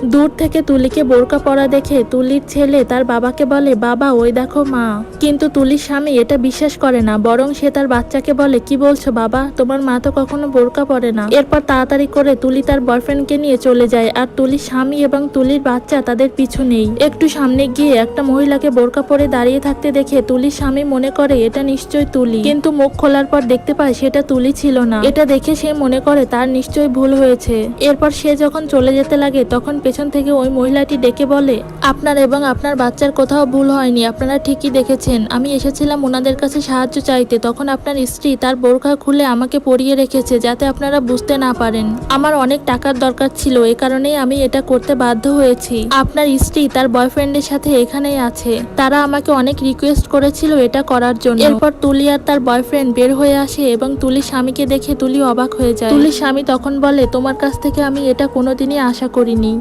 দূর থেকে তুলিকে বোরকা পরা দেখে তুলির ছেলে তার বাবাকে বলে, বাবা ওই দেখো মা। কিন্তু তুলির স্বামী এটা বিশ্বাস করে না, বরং সে তার বাচ্চাকে বলে, কি বলছো বাবা, তোমার মা তো কখনো বোরকা পরে না। এরপর তাড়াতাড়ি করে তুলি তার বয়ফ্রেন্ডকে নিয়ে চলে যায়, আর তুলির স্বামী এবং তুলির বাচ্চা তাদের পিছু নেই। একটু সামনে গিয়ে একটা মহিলাকে বোরকা পরে দাঁড়িয়ে থাকতে দেখে তুলির স্বামী মনে করে এটা নিশ্চয়ই তুলি, কিন্তু মুখ খোলার পর দেখতে পায় সেটা তুলি ছিল না। এটা দেখে সে মনে করে তার নিশ্চয়ই ভুল হয়েছে। এরপর সে যখন চলে যেতে লাগে তখন পেছন থেকে ওই মহিলাটি ডেকে বলে, আপনার এবং আপনার বাচ্চার কোথাও ভুল হয়নি, আপনারা ঠিকই দেখেছেন। আমি এসেছিলাম ওনাদের কাছে সাহায্য চাইতে, তখন আপনার স্ত্রী তার বোরখা খুলে আমাকে পরিয়ে রেখেছে যাতে আপনারা বুঝতে না পারেন। আমার অনেক টাকার দরকার ছিল, এ কারণেই আমি এটা করতে বাধ্য হয়েছি। আপনার স্ত্রী তার বয়ফ্রেন্ডের সাথে এখানেই আছে, তারা আমাকে অনেক রিকোয়েস্ট করেছিল এটা করার জন্য। এরপর তুলি আর তার বয়ফ্রেন্ড বের হয়ে আসে এবং তুলির স্বামীকে দেখে তুলি অবাক হয়ে যায়। তুলির স্বামী তখন বলে, তোমার কাছ থেকে আমি এটা কোনোদিনই আশা করিনি।